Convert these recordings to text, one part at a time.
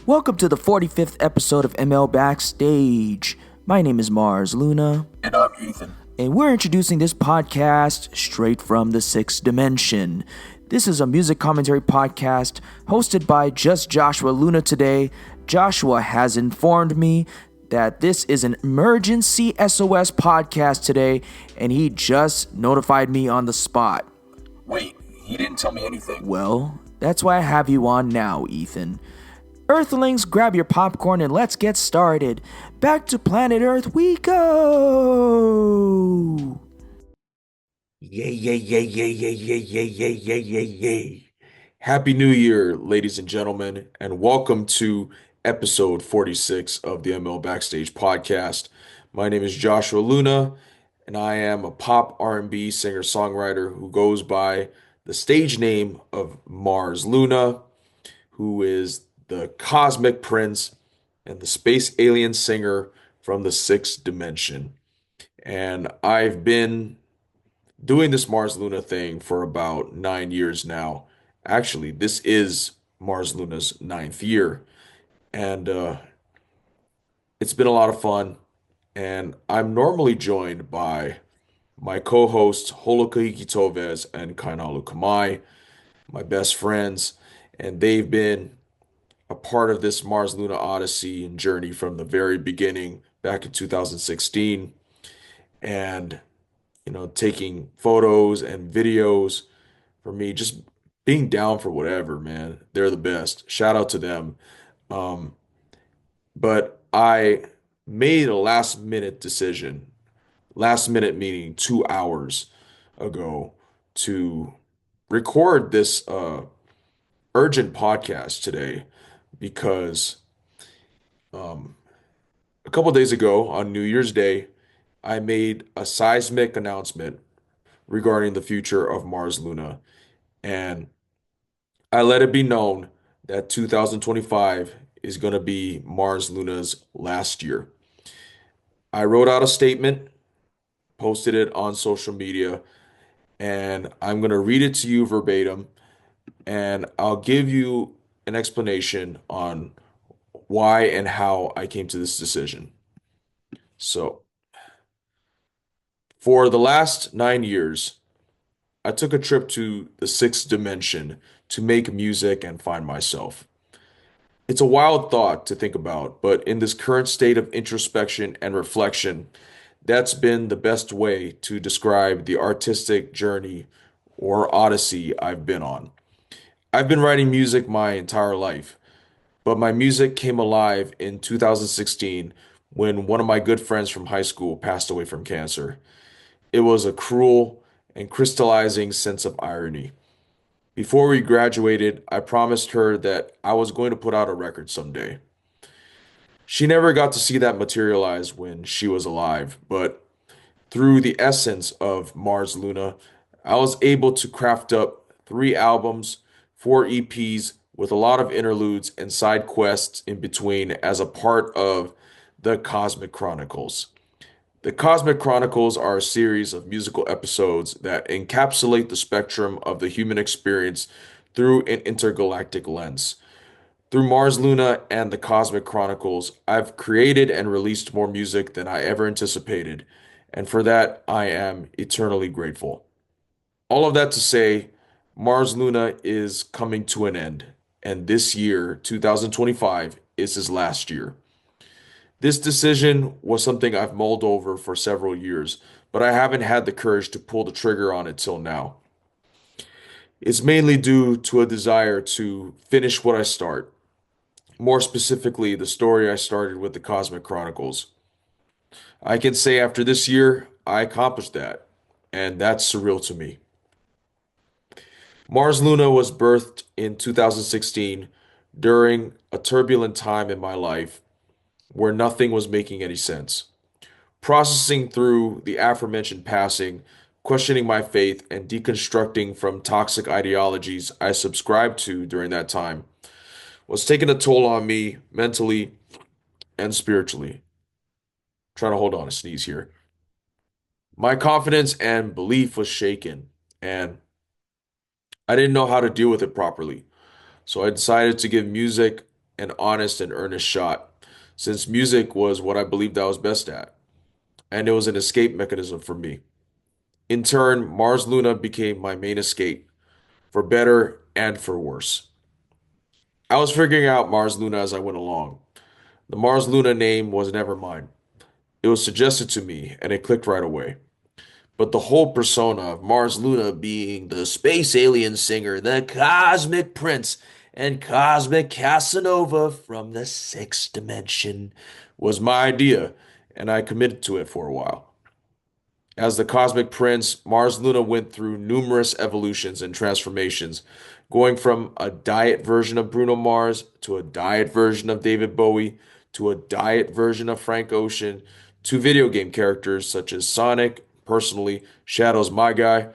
Welcome to the 45th episode of ML Backstage. My name is Mars Luna. And I'm Ethan. And we're introducing this podcast straight from the sixth dimension. This is a music commentary podcast hosted by just Joshua Luna today. Joshua has informed me that this is an emergency SOS podcast today, and he just notified me on the spot. Wait, he didn't tell me anything. Well, that's why I have you on now, Ethan. Earthlings, grab your popcorn and let's get started. Back to planet Earth we go! Yay, yay, yay, yay, yay, yay, yay, yay, yay, yay, yay. Happy New Year, ladies and gentlemen, and welcome to episode 46 of the ML Backstage Podcast. My name is Joshua Luna, and I am a pop R&B singer-songwriter who goes by the stage name of Mars Luna, who is the cosmic prince and the space alien singer from the sixth dimension. And I've been doing this Mars Luna thing for about 9 years now. Actually, this is Mars Luna's ninth year. And it's been a lot of fun. And I'm normally joined by my co-hosts Holokahiki Toves and Kainalu Kamai, my best friends. And they've been a part of this Mars Luna Odyssey and journey from the very beginning back in 2016, and taking photos and videos for me, just being down for whatever, man. They're the best. Shout out to them. um but I made a last minute meaning 2 hours ago, to record this urgent podcast today, because um, a couple days ago on New Year's Day, I made a seismic announcement regarding the future of Mars Luna, and I let it be known that 2025 is going to be Mars Luna's last year. I wrote out a statement, posted it on social media, and I'm going to read it to you verbatim, and I'll give you an explanation on why and how I came to this decision. So, for the last 9 years, I took a trip to the sixth dimension to make music and find myself. It's a wild thought to think about, but in this current state of introspection and reflection, that's been the best way to describe the artistic journey or odyssey I've been on. I've been writing music my entire life, but my music came alive in 2016 when one of my good friends from high school passed away from cancer. It was a cruel and crystallizing sense of irony. Before we graduated, I promised her that I was going to put out a record someday. She never got to see that materialize when she was alive, but through the essence of Mars Luna, I was able to craft up 3 albums, 4 EPs, with a lot of interludes and side quests in between as a part of the Cosmic Chronicles. The Cosmic Chronicles are a series of musical episodes that encapsulate the spectrum of the human experience through an intergalactic lens. Through Mars Luna and the Cosmic Chronicles, I've created and released more music than I ever anticipated, and for that, I am eternally grateful. All of that to say, Mars Luna is coming to an end, and this year, 2025, is his last year. This decision was something I've mulled over for several years, but I haven't had the courage to pull the trigger on it till now. It's mainly due to a desire to finish what I start, more specifically, the story I started with the Cosmic Chronicles. I can say after this year, I accomplished that, and that's surreal to me. Mars Luna was birthed in 2016 during a turbulent time in my life where nothing was making any sense. Processing through the aforementioned passing, questioning my faith, and deconstructing from toxic ideologies I subscribed to during that time was taking a toll on me mentally and spiritually. Trying to hold on a sneeze here. My confidence and belief was shaken, and I didn't know how to deal with it properly. So I decided to give music an honest and earnest shot, since music was what I believed I was best at, and it was an escape mechanism for me. In turn, Mars Luna became my main escape, for better and for worse. I was figuring out Mars Luna as I went along. The Mars Luna name was never mine. It was suggested to me, and it clicked right away. But the whole persona of Mars Luna being the space alien singer, the cosmic prince, and cosmic Casanova from the sixth dimension was my idea, and I committed to it for a while. As the cosmic prince, Mars Luna went through numerous evolutions and transformations, going from a diet version of Bruno Mars to a diet version of David Bowie to a diet version of Frank Ocean to video game characters such as Sonic, personally, Shadow's my guy,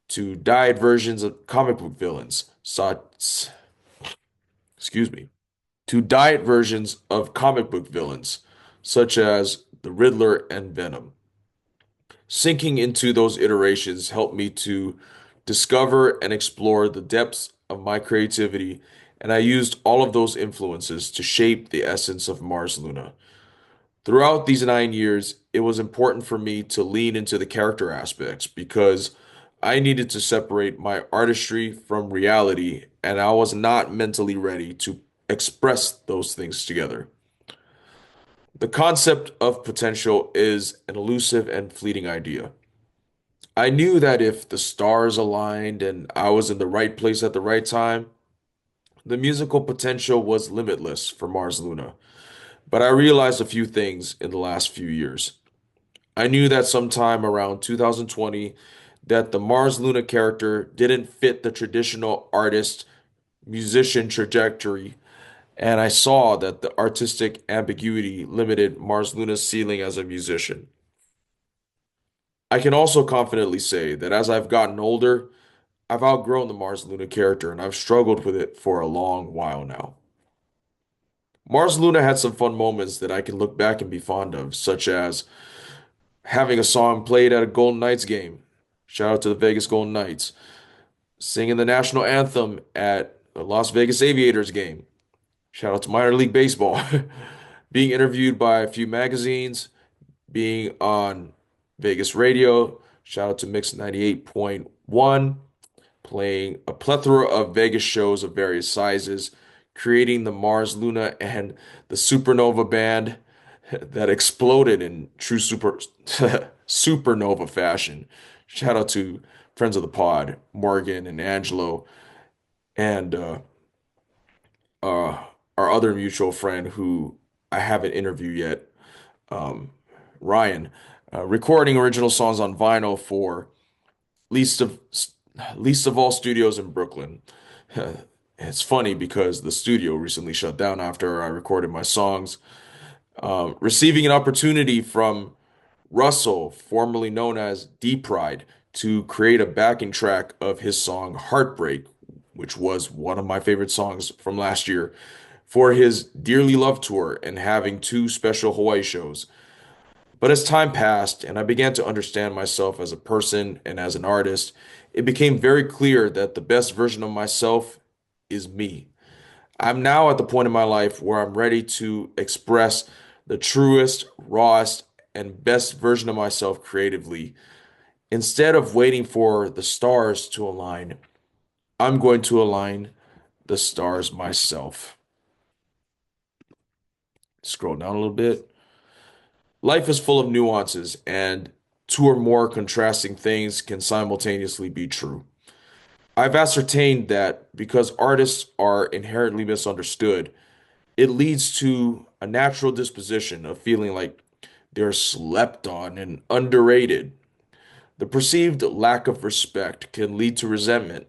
to diet versions of comic book villains, excuse me, to diet versions of comic book villains such as the Riddler and Venom. Sinking into those iterations helped me to discover and explore the depths of my creativity, and I used all of those influences to shape the essence of Mars Luna. Throughout these 9 years, it was important for me to lean into the character aspects because I needed to separate my artistry from reality, and I was not mentally ready to express those things together. The concept of potential is an elusive and fleeting idea. I knew that if the stars aligned and I was in the right place at the right time, the musical potential was limitless for Mars Luna. But I realized a few things in the last few years. I knew that sometime around 2020 that the Mars Luna character didn't fit the traditional artist musician trajectory, and I saw that the artistic ambiguity limited Mars Luna's ceiling as a musician. I can also confidently say that as I've gotten older, I've outgrown the Mars Luna character and I've struggled with it for a long while now. Mars Luna had some fun moments that I can look back and be fond of, such as having a song played at a Golden Knights game. Shout out to the Vegas Golden Knights. Singing the national anthem at the Las Vegas Aviators game. Shout out to minor league baseball. Being interviewed by a few magazines, being on Vegas radio. Shout out to Mix 98.1, playing a plethora of Vegas shows of various sizes, creating the Mars Luna and the Supernova band that exploded in true supernova fashion. Shout out to friends of the pod, Morgan and Angelo, and uh, our other mutual friend who I haven't interviewed yet, um, Ryan, recording original songs on vinyl for least of least of all studios in Brooklyn. It's funny because the studio recently shut down after I recorded my songs. Receiving an opportunity from Russell, formerly known as D Pride, to create a backing track of his song Heartbreak, which was one of my favorite songs from last year, for his Dearly Loved tour and having two special Hawaii shows. But as time passed and I began to understand myself as a person and as an artist, it became very clear that the best version of myself is me. I'm now at the point in my life where I'm ready to express the truest, rawest, and best version of myself creatively. Instead of waiting for the stars to align, I'm going to align the stars myself. Scroll down a little bit. Life is full of nuances, and two or more contrasting things can simultaneously be true. I've ascertained that because artists are inherently misunderstood, it leads to a natural disposition of feeling like they're slept on and underrated. The perceived lack of respect can lead to resentment,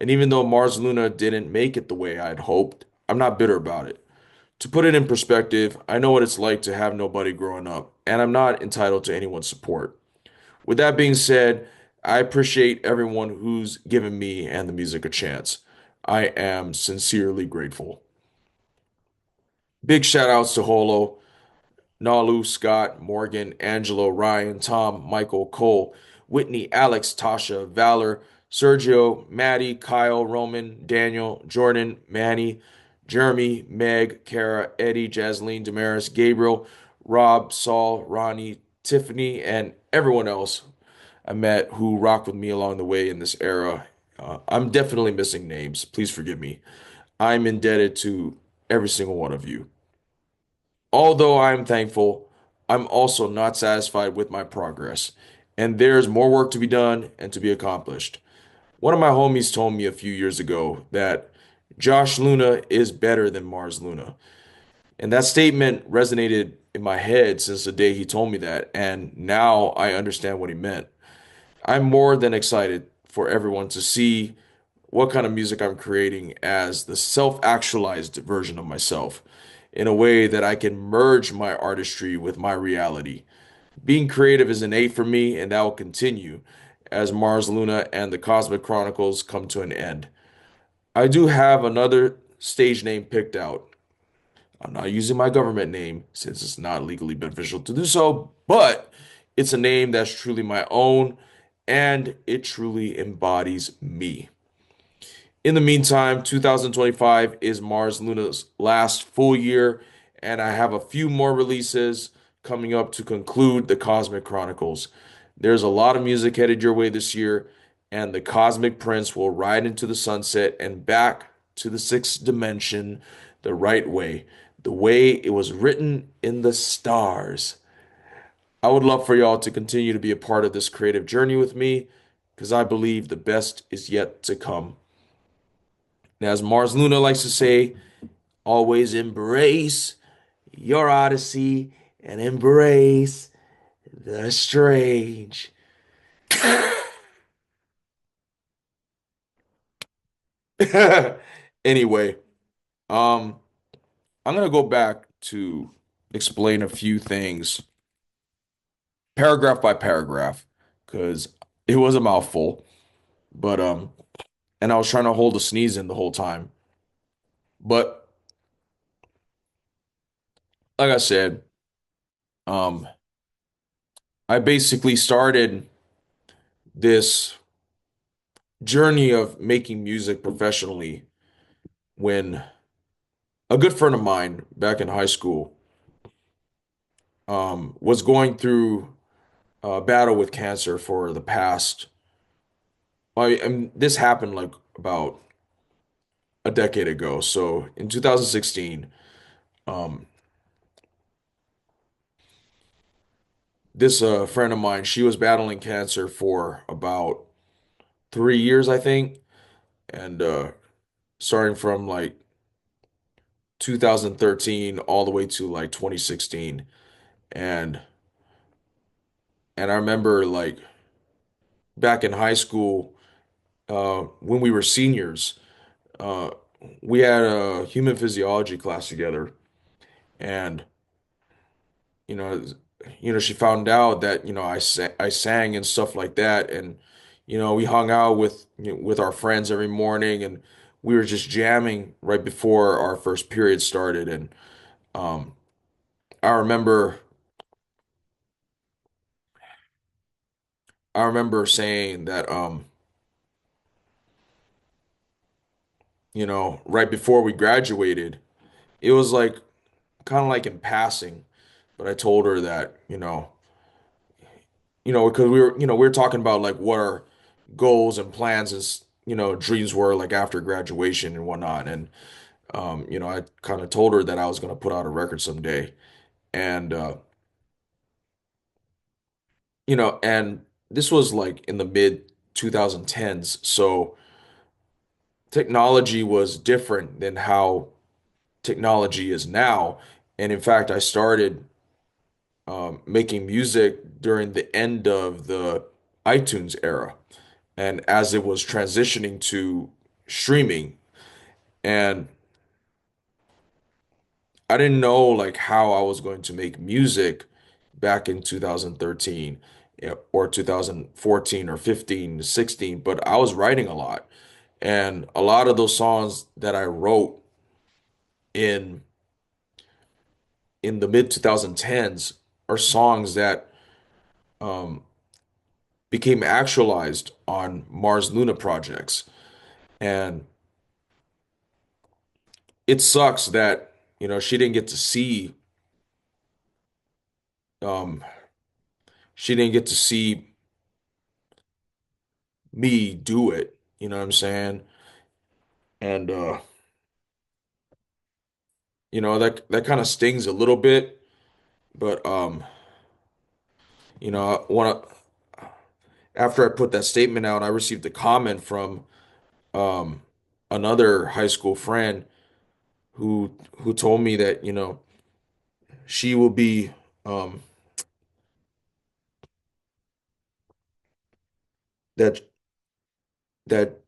and even though Mars Luna didn't make it the way I'd hoped, I'm not bitter about it. To put it in perspective, I know what it's like to have nobody growing up, and I'm not entitled to anyone's support. With that being said, I appreciate everyone who's given me and the music a chance. I am sincerely grateful. Big shout outs to Holo, Nalu, Scott, Morgan, Angelo, Ryan, Tom, Michael, Cole, Whitney, Alex, Tasha, Valor, Sergio, Maddie, Kyle, Roman, Daniel, Jordan, Manny, Jeremy, Meg, Kara, Eddie, Jasleen, Damaris, Gabriel, Rob, Saul, Ronnie, Tiffany, and everyone else I met who rocked with me along the way in this era. I'm definitely missing names. Please forgive me. I'm indebted to every single one of you. Although I'm thankful, I'm also not satisfied with my progress, and there's more work to be done and to be accomplished. One of my homies told me a few years ago that Josh Luna is better than Mars Luna. And that statement resonated in my head since the day he told me that, and now I understand what he meant. I'm more than excited for everyone to see what kind of music I'm creating as the self-actualized version of myself in a way that I can merge my artistry with my reality. Being creative is innate for me, and that will continue as Mars Luna and the Cosmic Chronicles come to an end. I do have another stage name picked out. I'm not using my government name since it's not legally beneficial to do so, but it's a name that's truly my own and it truly embodies me. In the meantime, 2025 is Mars Luna's last full year, and I have a few more releases coming up to conclude the Cosmic Chronicles. There's a lot of music headed your way this year, and the Cosmic Prince will ride into the sunset and back to the sixth dimension the right way, the way it was written in the stars. I would love for y'all to continue to be a part of this creative journey with me because I believe the best is yet to come. And as Mars Luna likes to say, always embrace your odyssey and embrace the strange. Anyway, um, I'm gonna go back to explain a few things paragraph by paragraph because it was a mouthful, but and I was trying to hold a sneeze in the whole time. But like I said, um, I basically started this journey of making music professionally when a good friend of mine back in high school was going through a battle with cancer for the past. And this happened like about a decade ago. So in 2016, um, this friend of mine, she was battling cancer for about 3 years, I think, and starting from like 2013 all the way to like 2016, and I remember like back in high school when we were seniors, uh, we had a human physiology class together, and you know, she found out that I sang and stuff like that, and we hung out with with our friends every morning, and we were just jamming right before our first period started, and um, I remember saying that right before we graduated, it was like kind of like in passing, but I told her that, because we were talking about like what our goals and plans and dreams were like after graduation and whatnot, and I kind of told her that I was gonna put out a record someday, and and this was like in the mid 2010s, so technology was different than how technology is now, and in fact, I started making music during the end of the iTunes era and as it was transitioning to streaming. And I didn't know like how I was going to make music back in 2013 or 2014 or 15, 16, but I was writing a lot. And a lot of those songs that I wrote in the mid 2010s are songs that um, became actualized on Mars Luna projects. And it sucks that, she didn't get to um she didn't get to see me do it, you know what I'm saying? And that kind of stings a little bit, but when after I put that statement out, I received a comment from um another high school friend who told me that, she will be um that that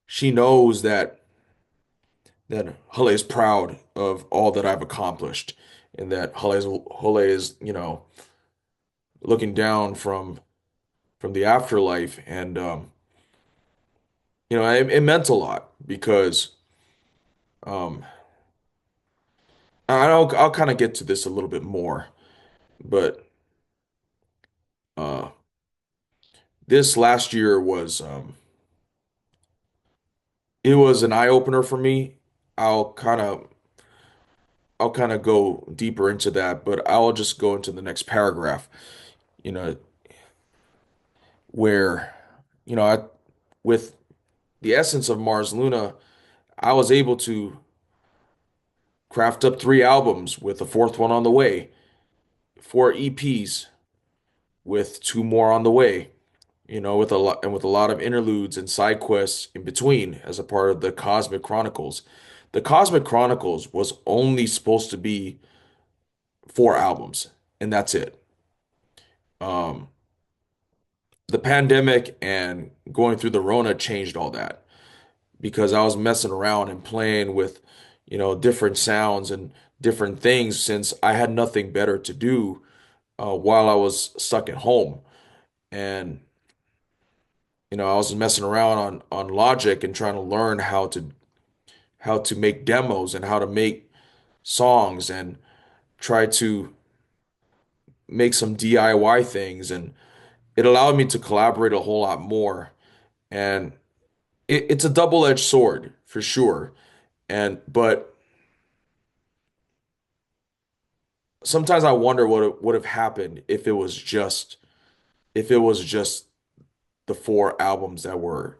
she knows that Hale is proud of all that I've accomplished, and that Hale is, looking down from the afterlife. And it meant a lot because um I'll kind of get to this a little bit more, but uh this last year was it was an eye opener for me. I'll kind of I'll kind of go deeper into that, but I'll just go into the next paragraph, you know, where, I with the essence of Mars Luna, I was able to craft up 3 albums with a fourth one on the way, 4 EPs with 2 more on the way, with a lot of interludes and side quests in between as a part of the Cosmic Chronicles. The Cosmic Chronicles was only supposed to be 4 albums, and that's it. Um, the pandemic and going through the Rona changed all that because I was messing around and playing with, different sounds and different things since I had nothing better to do while I was stuck at home. And, I was messing around on Logic and trying to learn how to make demos and how to make songs and try to make some DIY things. And it allowed me to collaborate a whole lot more. And it's a double-edged sword for sure. But sometimes I wonder what would have happened if it was just the 4 albums that were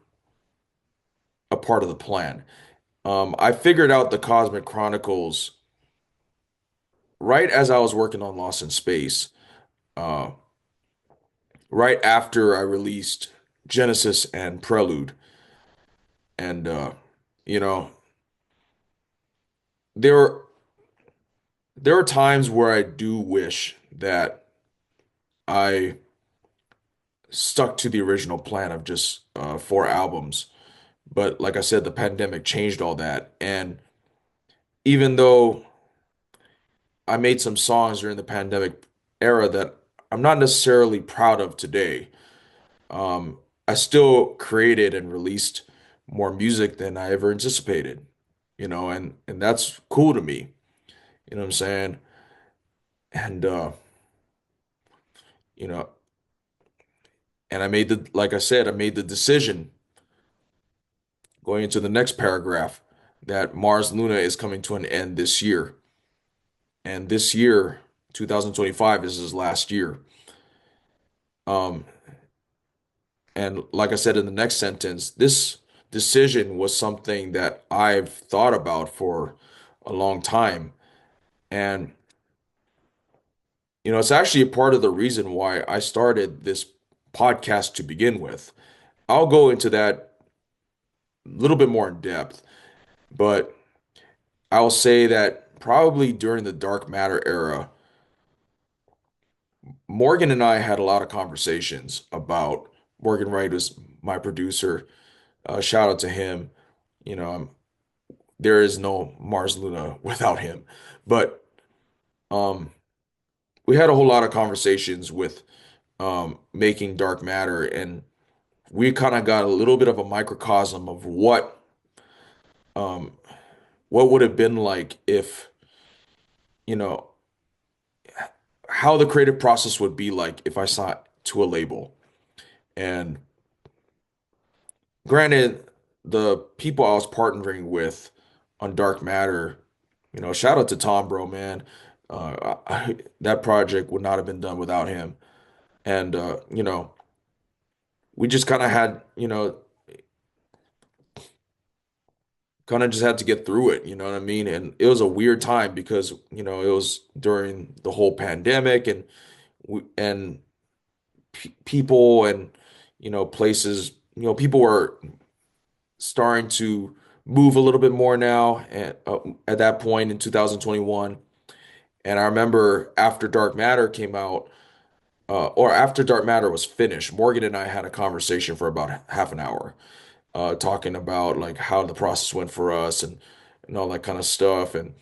a part of the plan. I figured out the Cosmic Chronicles right as I was working on Lost in Space, uh, right after I released Genesis and Prelude. And you know, there there are times where I do wish that I stuck to the original plan of just 4 albums. But like I said, the pandemic changed all that. And even though I made some songs during the pandemic era that I'm not necessarily proud of today, um, I still created and released more music than I ever anticipated, and that's cool to me. You know what I'm saying? And you know, and like I said, I made the decision going into the next paragraph that Mars Luna is coming to an end this year. And this year, 2025, is his last year. Um, and like I said in the next sentence, this decision was something that I've thought about for a long time. And, it's actually a part of the reason why I started this podcast to begin with. I'll go into that a little bit more in depth, but I'll say that probably during the dark matter era, Morgan and I had a lot of conversations about Morgan Wright was my producer. Shout out to him. There is no Mars Luna without him. But um, we had a whole lot of conversations with making dark matter, and we kind of got a little bit of a microcosm of um, what would have been like if, you know, how the creative process would be like if I signed to a label. And granted, the people I was partnering with on Dark Matter, shout out to Tom, bro, man. That project would not have been done without him. And we just kind of had, kind of just had to get through it, you know what I mean? And it was a weird time because, it was during the whole pandemic and people and places, people were starting to move a little bit more now at that point in 2021. And I remember after Dark Matter came out, or after Dark Matter was finished, Morgan and I had a conversation for about half an hour, talking about like how the process went for us and all that kind of stuff, and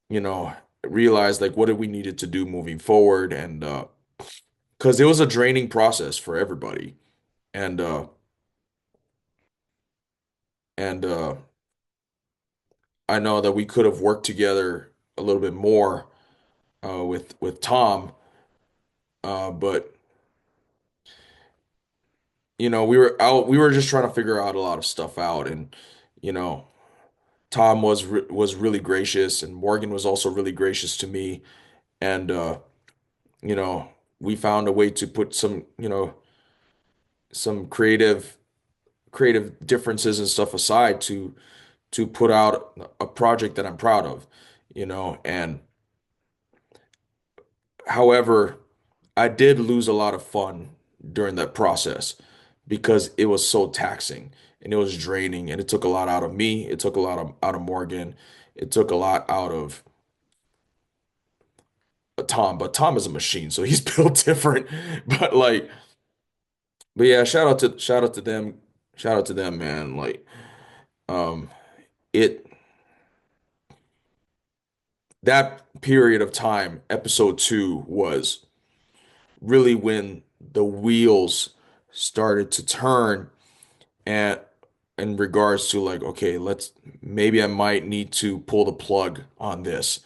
you know, realized like what did we needed to do moving forward, and because it was a draining process for everybody, and uh, and I know that we could have worked together a little bit more with Tom, but we were just trying to figure out a lot of stuff out, and you know. Tom was really gracious, and Morgan was also really gracious to me. And you know, we found a way to put some creative differences and stuff aside to put out a project that I'm proud of, And however, I did lose a lot of fun during that process because it was so taxing and it was draining and it took a lot out of me. It took a lot out of Morgan. It took a lot out of Tom, but Tom is a machine, so he's built different. But like, but yeah, shout out to them, shout out to them, man. Like, um, it that period of time, episode two was really when the wheels started to turn and in regards to like, okay, maybe I might need to pull the plug on this.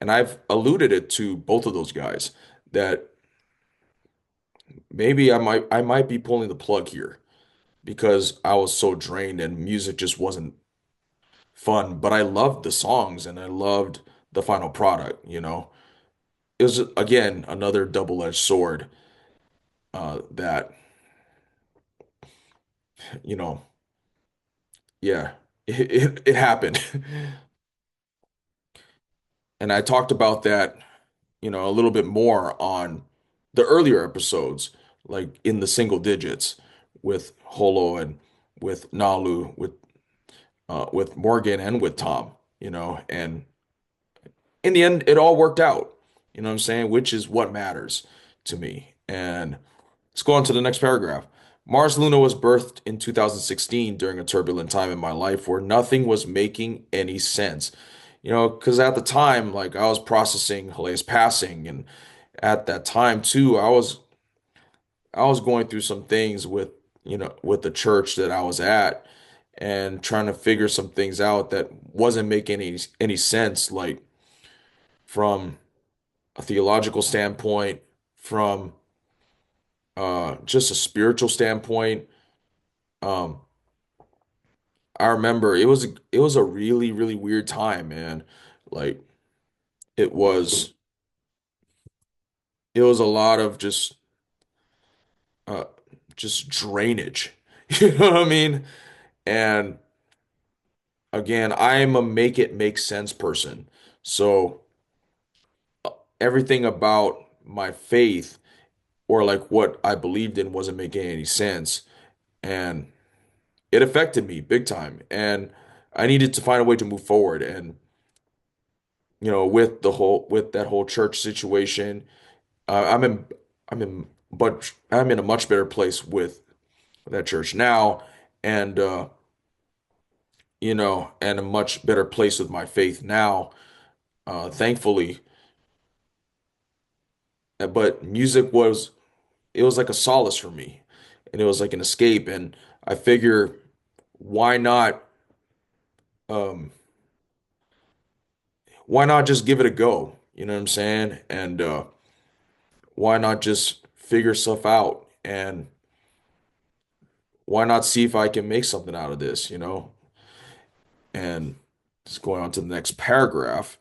And I've alluded it to both of those guys that maybe I might be pulling the plug here because I was so drained and music just wasn't fun. But I loved the songs and I loved the final product. It was again another double-edged sword that, you know, yeah, it happened. And I talked about that, a little bit more on the earlier episodes, like in the single digits with Holo and with Nalu, with Morgan and with Tom, and in the end, it all worked out. You know what I'm saying? Which is what matters to me. And let's go on to the next paragraph. Mars Luna was birthed in 2016 during a turbulent time in my life where nothing was making any sense. Because at the time, like I was processing Hale's passing, and at that time too, I was going through some things with the church that I was at and trying to figure some things out that wasn't making any sense, like from a theological standpoint, from just a spiritual standpoint. Um, I remember it was a really, really weird time, man. Like it was it was a lot of uh just drainage. You know what I mean? And again, I'm a make it make sense person. So everything about my faith or like what I believed in wasn't making any sense. And it affected me big time. And I needed to find a way to move forward. And, with that whole church situation, uh, I'm in, I'm in a much better place with that church now. And, and a much better place with my faith now, thankfully. But it was like a solace for me and it was like an escape. And I figure, why not, um, why not just give it a go? You know what I'm saying? And, why not just figure stuff out and why not see if I can make something out of this? And just going on to the next paragraph.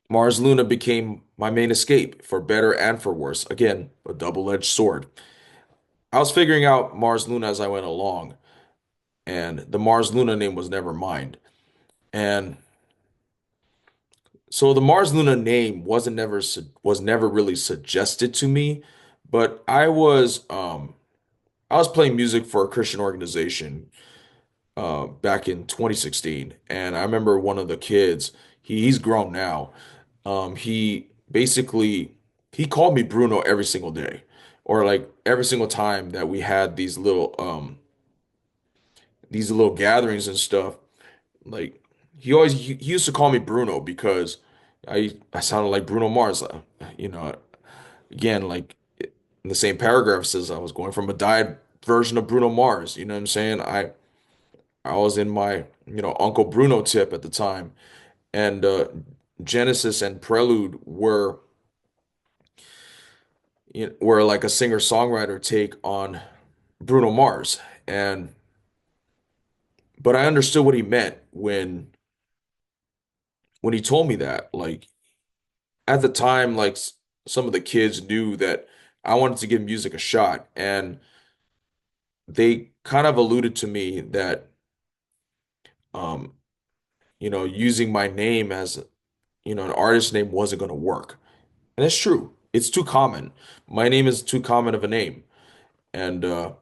Mars Luna became my main escape, for better and for worse. Again, a double-edged sword. I was figuring out Mars Luna as I went along, and the Mars Luna name was never mine. And so the Mars Luna name was never really suggested to me, but I was playing music for a Christian organization back in 2016, and I remember one of the kids, he's grown now. He basically he called me Bruno every single day, or like every single time that we had these little gatherings and stuff. Like he used to call me Bruno because I sounded like Bruno Mars. You know, again, like in the same paragraph says I was going from a diet version of Bruno Mars. You know what I'm saying? I was in my Uncle Bruno tip at the time, and Genesis and Prelude were like a singer-songwriter take on Bruno Mars, and but I understood what he meant when he told me that. Like at the time, like some of the kids knew that I wanted to give music a shot, and they kind of alluded to me that um, using my name as an artist name wasn't going to work. And it's true. It's too common. My name is too common of a name. And I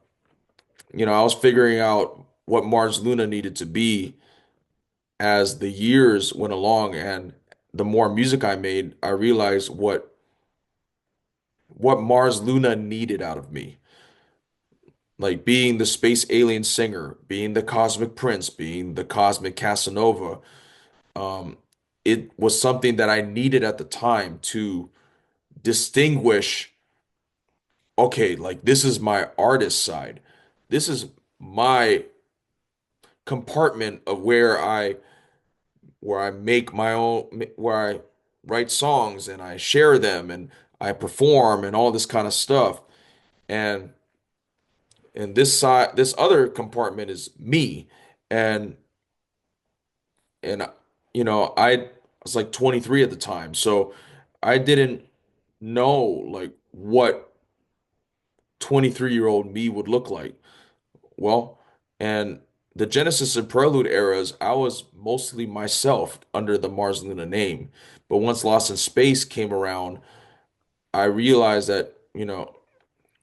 was figuring out what Mars Luna needed to be as the years went along, and the more music I made, I realized what Mars Luna needed out of me. Like being the space alien singer, being the cosmic prince, being the cosmic Casanova. Um, it was something that I needed at the time to distinguish, okay, like this is my artist side. This is my compartment of where I make my own, where I write songs and I share them and I perform and all this kind of stuff. And this other compartment is me. And I was like 23 at the time, so I didn't know like what 23-year-old me would look like. Well, and the Genesis and Prelude eras, I was mostly myself under the Mars Luna name. But once Lost in Space came around, I realized that,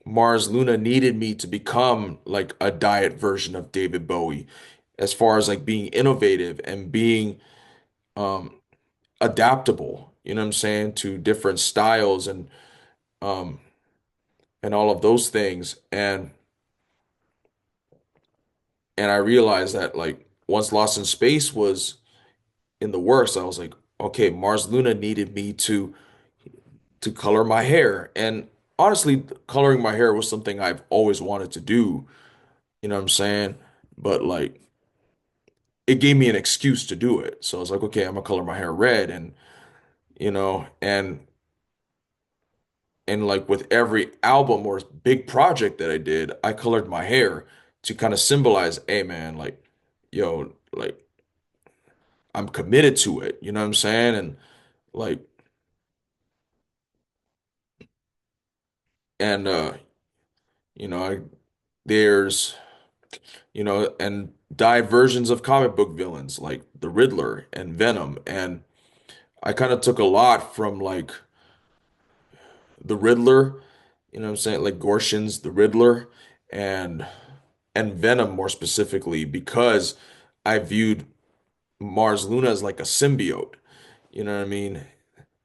Mars Luna needed me to become like a diet version of David Bowie, as far as like being innovative and being um, adaptable, you know what I'm saying, to different styles um, and all of those things. And I realized that like once Lost in Space was in the works, I was like, okay, Mars Luna needed me to color my hair. And honestly, coloring my hair was something I've always wanted to do, you know what I'm saying? But like it gave me an excuse to do it. So I was like, okay, I'm gonna color my hair red and you know, and like with every album or big project that I did, I colored my hair to kind of symbolize, hey man, like, yo, like I'm committed to it, you know what I'm saying? And like and I there's and diversions of comic book villains like the Riddler and Venom. And I kind of took a lot from like the Riddler, you know what I'm saying? Like Gorshin's the Riddler and Venom more specifically because I viewed Mars Luna as like a symbiote. You know what I mean?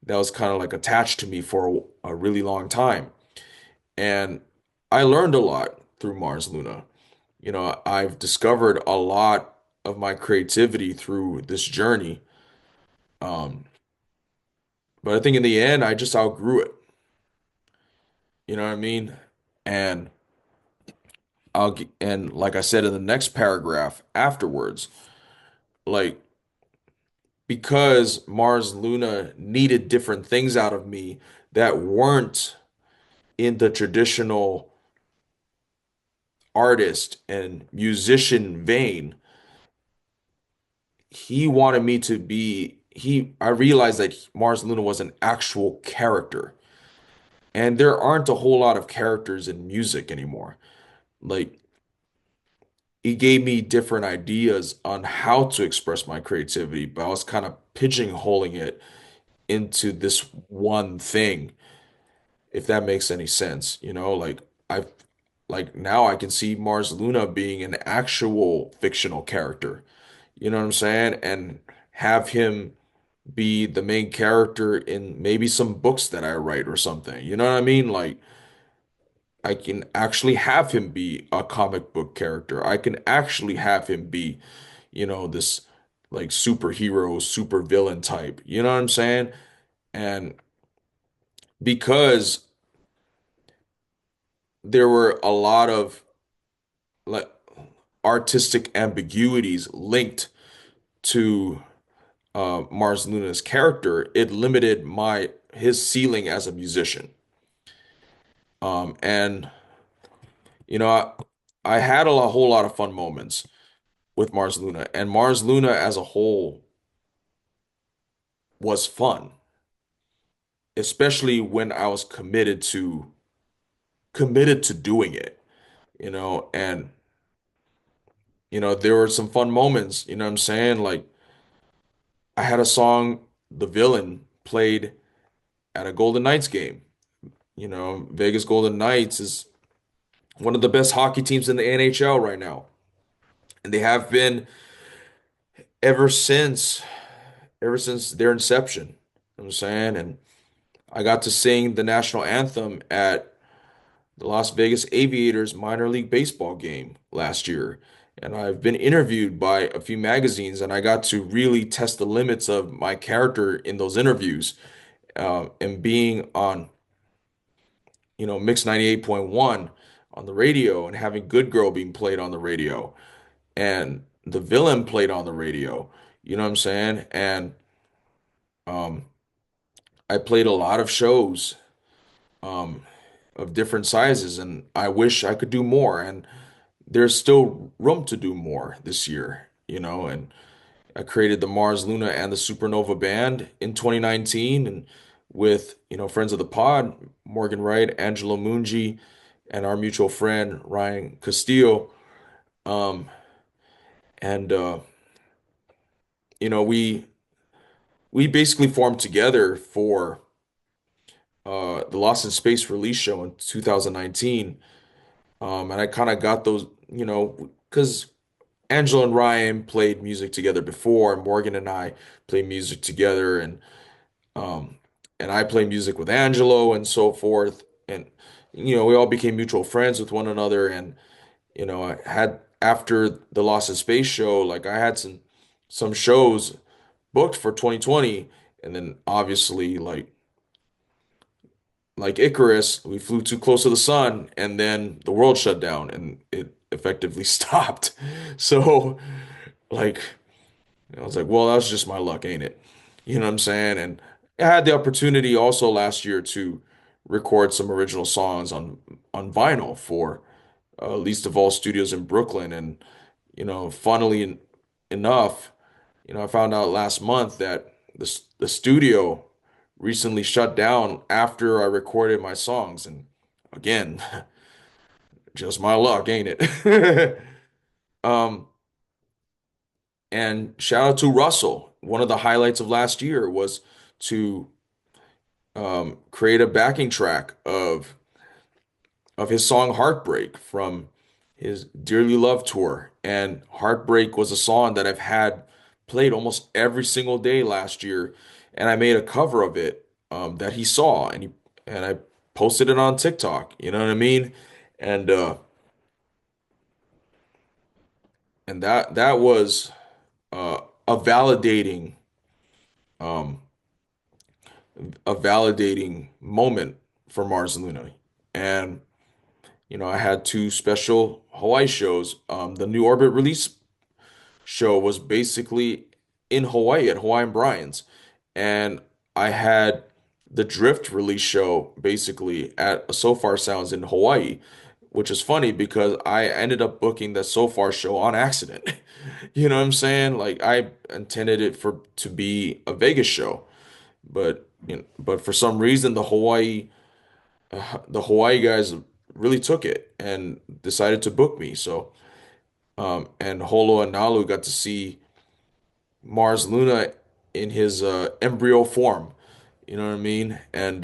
That was kind of like attached to me for a really long time. And I learned a lot through Mars Luna. I've discovered a lot of my creativity through this journey. Um, but I think in the end, I just outgrew it. You know what I mean? And and like I said in the next paragraph afterwards, like because Mars Luna needed different things out of me that weren't in the traditional artist and musician vein, he wanted me to be he I realized that Mars Luna was an actual character. And there aren't a whole lot of characters in music anymore. Like he gave me different ideas on how to express my creativity, but I was kind of pigeonholing it into this one thing, if that makes any sense. I like now I can see Mars Luna being an actual fictional character. You know what I'm saying? And have him be the main character in maybe some books that I write or something. You know what I mean? Like I can actually have him be a comic book character. I can actually have him be, this like superhero, super villain type. You know what I'm saying? And because there were a lot of like artistic ambiguities linked to Mars Luna's character, it limited my his ceiling as a musician. And I had whole lot of fun moments with Mars Luna, and Mars Luna as a whole was fun, especially when I was committed to doing it, and there were some fun moments, you know what I'm saying? Like I had a song, The Villain, played at a Golden Knights game. Vegas Golden Knights is one of the best hockey teams in the NHL right now. And they have been ever since ever since their inception. You know what I'm saying? And I got to sing the national anthem at the Las Vegas Aviators minor league baseball game last year. And I've been interviewed by a few magazines, and I got to really test the limits of my character in those interviews. And being on, Mix 98.1 on the radio and having Good Girl being played on the radio and the villain played on the radio. You know what I'm saying? And um, I played a lot of shows um, of different sizes, and I wish I could do more. And there's still room to do more this year, and I created the Mars Luna and the Supernova Band in 2019 and with, friends of the pod, Morgan Wright, Angelo Mungi, and our mutual friend Ryan Castillo. Um, and we basically formed together for the Lost in Space release show in 2019. And I kind of got those, because Angela and Ryan played music together before, and Morgan and I played music together, um, and I play music with Angelo and so forth. And we all became mutual friends with one another. And I had after the Lost in Space show, like I had some shows booked for 2020, and then obviously like Icarus, we flew too close to the sun, and then the world shut down, and it effectively stopped. So, like, I was like, well, that's just my luck, ain't it? You know what I'm saying? And I had the opportunity also last year to record some original songs on vinyl for Least of All Studios in Brooklyn, and funnily enough, I found out last month that the studio recently shut down after I recorded my songs. And again, just my luck, ain't it? Um, and shout out to Russell. One of the highlights of last year was to create a backing track of his song Heartbreak from his Dearly Loved tour. And Heartbreak was a song that I've had played almost every single day last year. And I made a cover of it that he saw, and I posted it on TikTok. You know what I mean? And that was a um validating moment for Mars and Luna. And I had two special Hawaii shows. The New Orbit release show was basically in Hawaii at Hawaiian Brian's, and I had the Drift release show basically at a So Far Sounds in Hawaii, which is funny because I ended up booking the So Far show on accident. You know what I'm saying? Like I intended it for to be a Vegas show, but but for some reason the Hawaii guys really took it and decided to book me. So and Holo and Nalu got to see Mars Luna in his embryo form. You know what I mean? And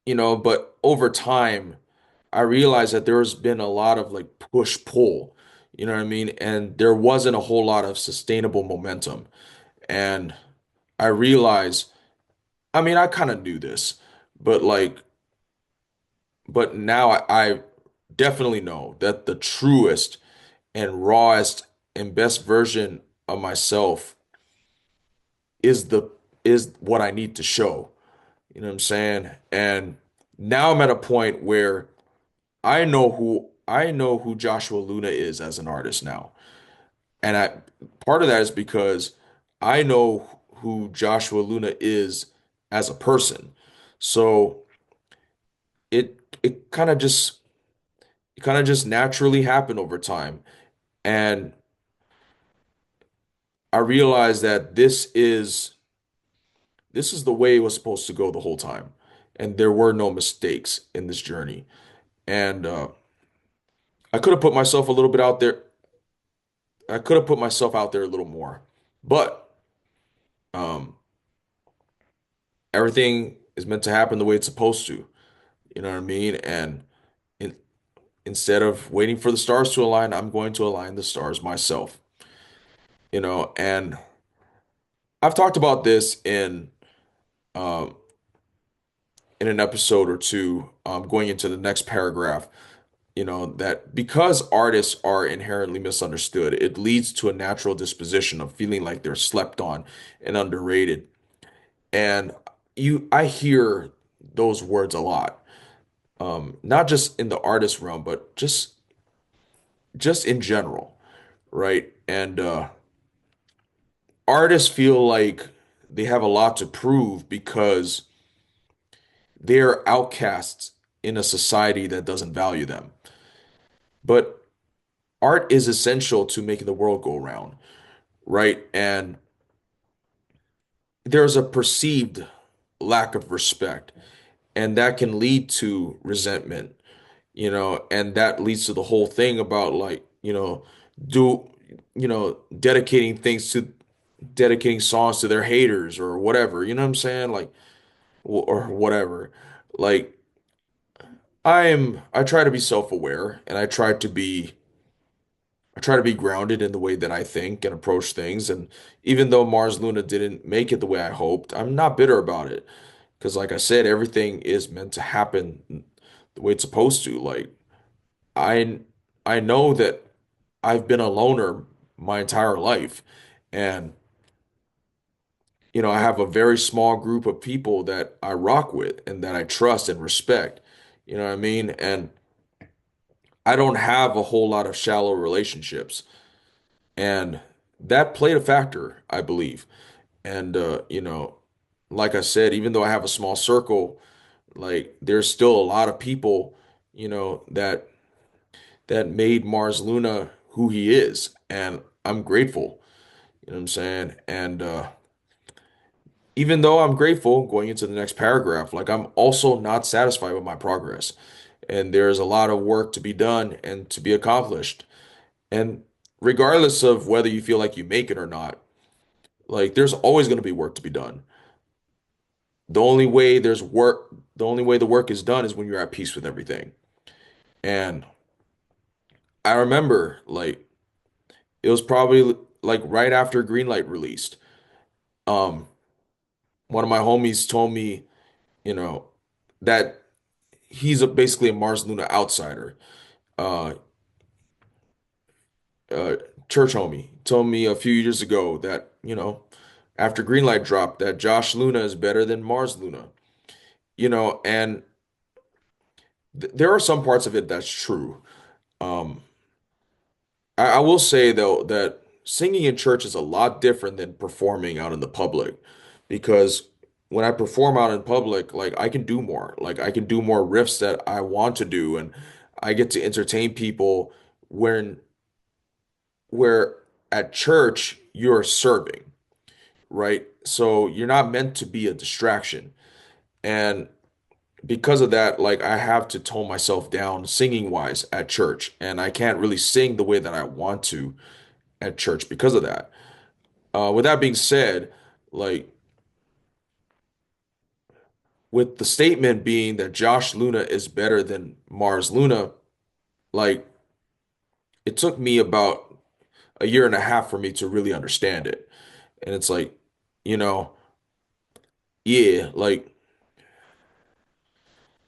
but over time, I realized that there's been a lot of like push pull. You know what I mean? And there wasn't a whole lot of sustainable momentum. And I realized, I mean, I kind of knew this, but but now I definitely know that the truest and rawest and best version of myself is the is what I need to show. You know what I'm saying? And now I'm at a point where I know who Joshua Luna is as an artist now. And I part of that is because I know who Joshua Luna is as a person. So it kind of just naturally happened over time. And I realized that this is the way it was supposed to go the whole time. And there were no mistakes in this journey. And I could have put myself a little bit out there. I could have put myself out there a little more. But um, everything is meant to happen the way it's supposed to. You know what I mean? And in, instead of waiting for the stars to align, I'm going to align the stars myself. And I've talked about this um, in an episode or two, going into the next paragraph. That because artists are inherently misunderstood, it leads to a natural disposition of feeling like they're slept on and underrated. And I hear those words a lot, not just in the artist realm, but just in general, right? And artists feel like they have a lot to prove because they're outcasts in a society that doesn't value them. But art is essential to making the world go round, right? And there's a perceived lack of respect, and that can lead to resentment, and that leads to the whole thing about like, do, dedicating songs to their haters or whatever, you know what I'm saying? Like, or whatever. Like, I try to be self-aware and I try to be grounded in the way that I think and approach things. And even though Mars Luna didn't make it the way I hoped, I'm not bitter about it. Because, like I said, everything is meant to happen the way it's supposed to. Like, I I know that I've been a loner my entire life. And, I have a very small group of people that I rock with and that I trust and respect. You know what I mean? And I don't have a whole lot of shallow relationships. And that played a factor, I believe. And like I said, even though I have a small circle, like there's still a lot of people, that made Mars Luna who he is. And I'm grateful. You know what I'm saying? And even though I'm grateful going into the next paragraph, like I'm also not satisfied with my progress. And there's a lot of work to be done and to be accomplished. And regardless of whether you feel like you make it or not, like there's always going to be work to be done. The only way the work is done is when you're at peace with everything. And I remember like it was probably like right after Greenlight released. Um, one of my homies told me, you know, that basically a Mars Luna outsider. Uh, uh, Church homie told me a few years ago that, after Greenlight dropped, that Josh Luna is better than Mars Luna. And there are some parts of it that's true. Um, I will say though that singing in church is a lot different than performing out in the public because when I perform out in public, like I can do more. Like I can do more riffs that I want to do, and I get to entertain people when where at church you're serving, right? So you're not meant to be a distraction. And because of that, like I have to tone myself down singing wise at church, and I can't really sing the way that I want to at church because of that. With that being said, like with the statement being that Josh Luna is better than Mars Luna, like it took me about a year and a half for me to really understand it. And it's like, you know, yeah, like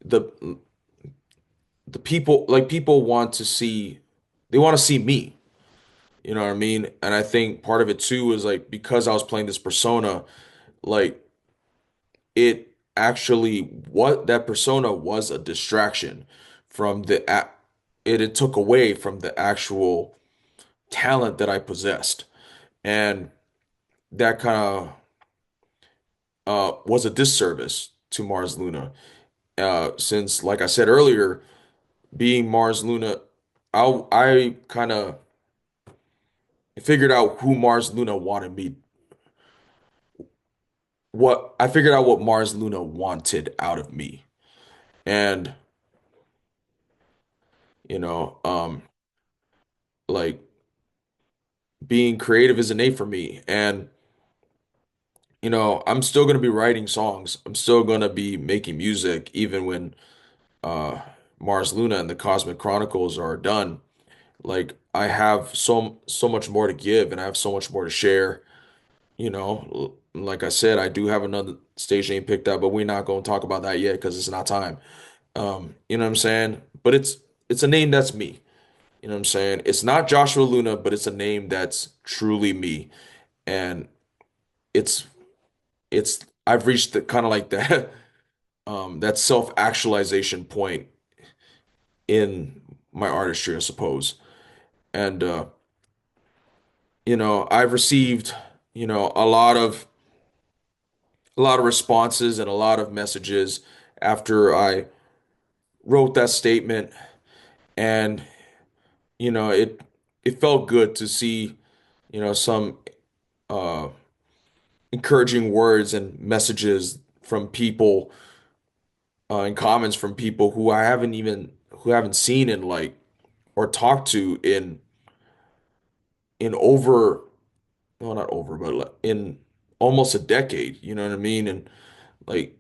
the people want to see they want to see me. You know what I mean? And I think part of it too is like because I was playing this persona, like it actually what that persona was a distraction from it took away from the actual talent that I possessed. And that kind of was a disservice to Mars Luna. Since, like I said earlier, being Mars Luna, I kind of figured out who Mars Luna wanted me, what I figured out what Mars Luna wanted out of me. And, you know, like being creative is innate for me. And, I'm still going to be writing songs. I'm still going to be making music, even when uh, Mars Luna and the Cosmic Chronicles are done. Like I have so much more to give, and I have so much more to share. Like I said, I do have another stage name picked up, but we're not going to talk about that yet because it's not time. You know what I'm saying? But it's a name that's me. You know what I'm saying? It's not Joshua Luna, but it's a name that's truly me, and it's it's I've reached the kind of like that that self-actualization point in my artistry, I suppose. And I've received, a lot of responses and a lot of messages after I wrote that statement, and it felt good to see, some uh encouraging words and messages from people and comments from people who haven't seen in like or talked to in over well not over but like, in almost a decade, you know what I mean? And like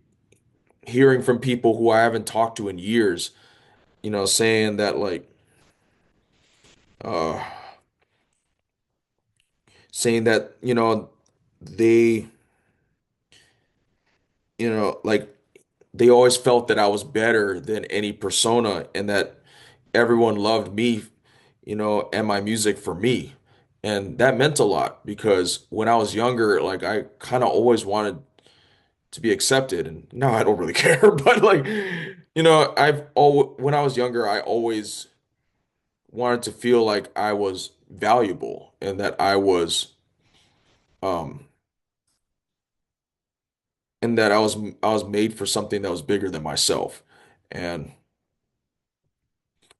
hearing from people who I haven't talked to in years, saying that like uh saying that they like they always felt that I was better than any persona and that everyone loved me, and my music for me. And that meant a lot because when I was younger, like I kind of always wanted to be accepted, and now I don't really care. But like, I've always when I was younger, I always wanted to feel like I was valuable and that um I was made for something that was bigger than myself. And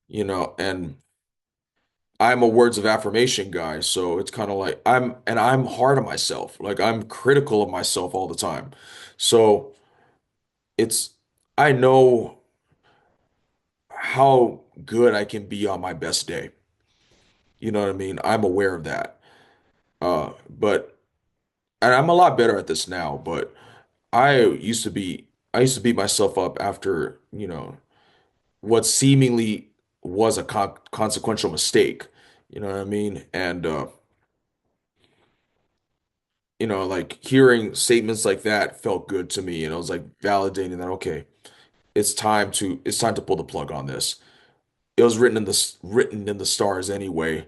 and I'm a words of affirmation guy, so it's kind of like I'm hard on myself. Like I'm critical of myself all the time. So it's I know how good I can be on my best day. You know what I mean? I'm aware of that. But and I'm a lot better at this now, but I used to beat myself up after, what seemingly was a consequential mistake. You know what I mean? And like hearing statements like that felt good to me, and I was like validating that okay, it's time to pull the plug on this. It was written in the stars anyway,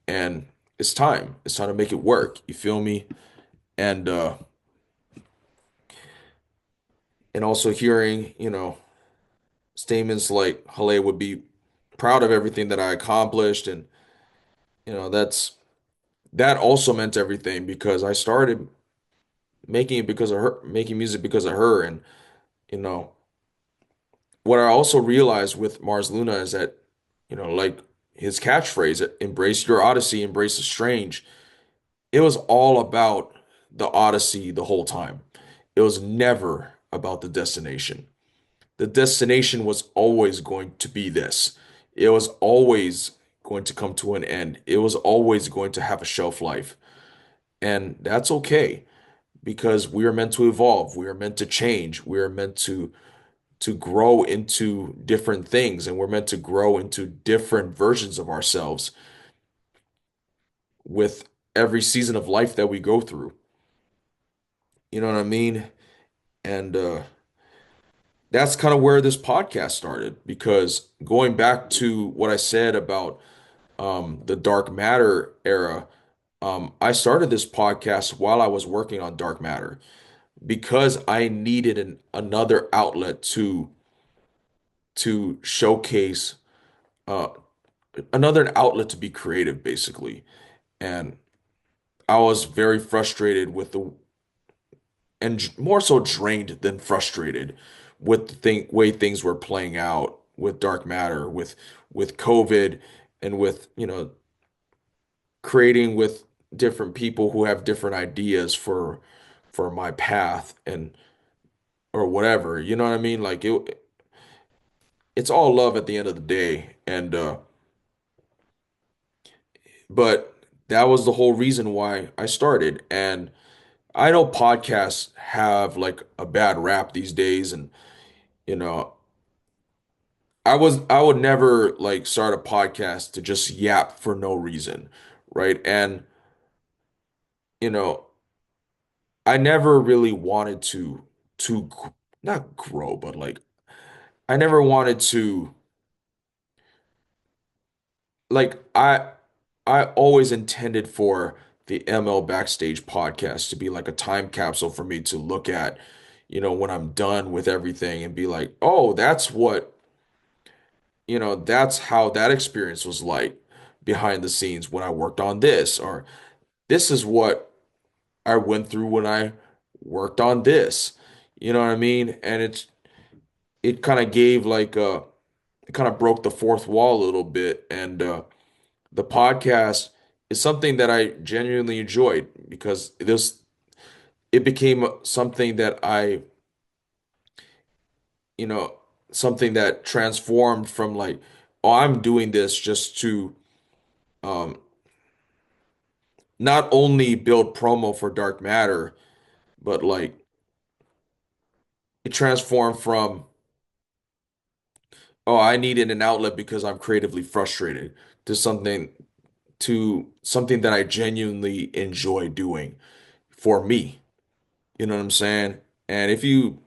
and it's time to make it work. You feel me? And also hearing, statements like Hale would be proud of everything that I accomplished, and that also meant everything because I started making it because of her, making music because of her. And you know, what I also realized with Mars Luna is that, like his catchphrase, embrace your odyssey, embrace the strange. It was all about the odyssey the whole time. It was never about the destination. The destination was always going to be this. It was always going to come to an end. It was always going to have a shelf life. And that's okay because we are meant to evolve. We are meant to change. We are meant to grow into different things, and we're meant to grow into different versions of ourselves with every season of life that we go through. You know what I mean? And that's kind of where this podcast started because going back to what I said about the dark matter era, I started this podcast while I was working on dark matter because I needed another outlet to showcase uh, another outlet to be creative, basically. And I was very frustrated with more so drained than frustrated with the way things were playing out with dark matter, with COVID, and with, creating with different people who have different ideas for my path and or whatever. You know what I mean? Like it's all love at the end of the day. And but that was the whole reason why I started. And I know podcasts have like a bad rap these days, and you know, I would never like start a podcast to just yap for no reason, right? And you know, I never really wanted not grow, but like I never wanted to like I always intended for the ML Backstage podcast to be like a time capsule for me to look at, when I'm done with everything and be like, "Oh, that's how that experience was like behind the scenes when I worked on this," or this is what I went through when I worked on this. You know what I mean? And it kind of gave like it kind of broke the fourth wall a little bit. And the podcast is something that I genuinely enjoyed because it became something that you know, something that transformed from like, oh, I'm doing this just to um not only build promo for Dark Matter, but like it transformed from, oh, I needed an outlet because I'm creatively frustrated to something that I genuinely enjoy doing for me. You know what I'm saying? And if you've